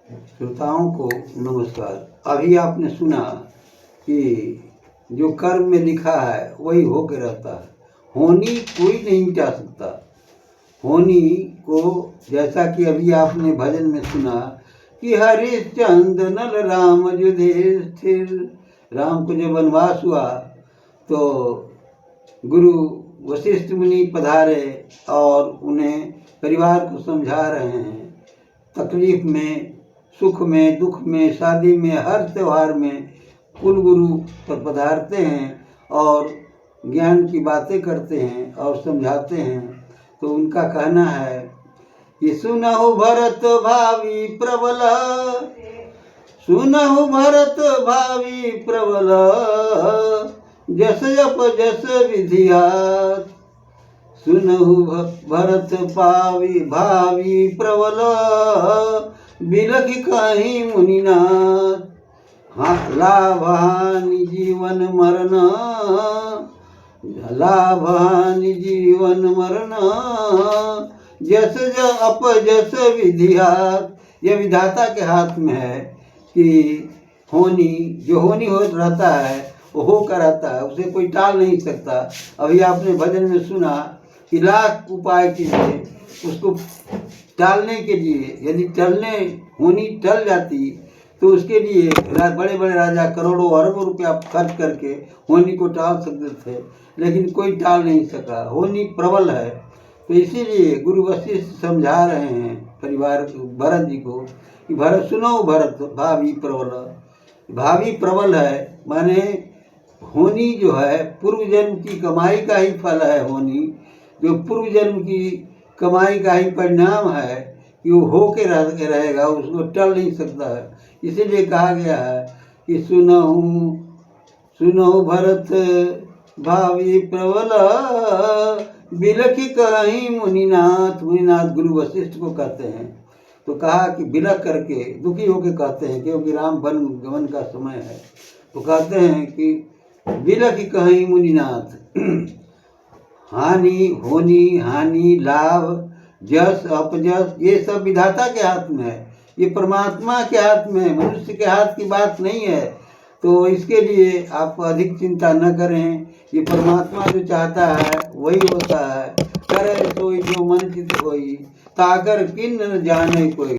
श्रोताओं को नमस्कार। अभी आपने सुना कि जो कर्म में लिखा है वही होके रहता है, होनी कोई नहीं मिटा सकता। होनी को जैसा कि अभी आपने भजन में सुना कि हरिश्चंद्र नल राम युधिष्ठिर, राम को जब वनवास हुआ तो गुरु वशिष्ठ मुनि पधारे और उन्हें परिवार को समझा रहे हैं। तकलीफ में, सुख में, दुख में, शादी में, हर त्यौहार में कुल गुरु पर पधारते हैं और ज्ञान की बातें करते हैं और समझाते हैं। तो उनका कहना है कि सुनहु भरत भावी प्रबल, सुनहु भरत भावी प्रबल, जस जप जस विधियात, सुनहु भरत पावी भावी प्रबल, बिलख कहीं मुनिनाथ। लाभ हानि जीवन मरण, लाभ हानि जीवन मरण, जस अप जस विधियात। यह विधाता के हाथ में है कि होनी, जो होनी हो रहता है वो होकर रहता है, उसे कोई टाल नहीं सकता। अभी आपने भजन में सुना कि लाख उपाय कीजिए उसको टालने के लिए। यदि होनी टल जाती तो उसके लिए बड़े बड़े राजा करोड़ों अरबों रुपया खर्च करके होनी को टाल सकते थे, लेकिन कोई टाल नहीं सका। होनी प्रबल है। तो इसीलिए गुरु वशिष्ठ समझा रहे हैं परिवार भरत जी को कि भरत सुनो, भरत भावी प्रबल। भावी प्रबल है माने होनी जो है पूर्व जन्म की कमाई का ही फल है। होनी जो पूर्व जन्म की कमाई का ही परिणाम है कि वो होके रहेगा, उसको टल नहीं सकता है। इसीलिए कहा गया है कि सुनहु सुनहु भरत भावी प्रबल, बिलखि कहीं मुनिनाथ। मुनिनाथ गुरु वशिष्ठ को कहते हैं। तो कहा कि बिलख करके दुखी होके कहते हैं, क्योंकि राम वन गमन का समय है। तो कहते हैं कि बिलखि कहीं मुनिनाथ। हानि, होनी, हानि, लाभ, जस अपजस, ये सब विधाता के हाथ में है। ये परमात्मा के हाथ में है, मनुष्य के हाथ की बात नहीं है। तो इसके लिए आप अधिक चिंता न करें। ये परमात्मा जो चाहता है वही होता है। करे सोई जो मन चित होई, ताकर किन न जाने कोई।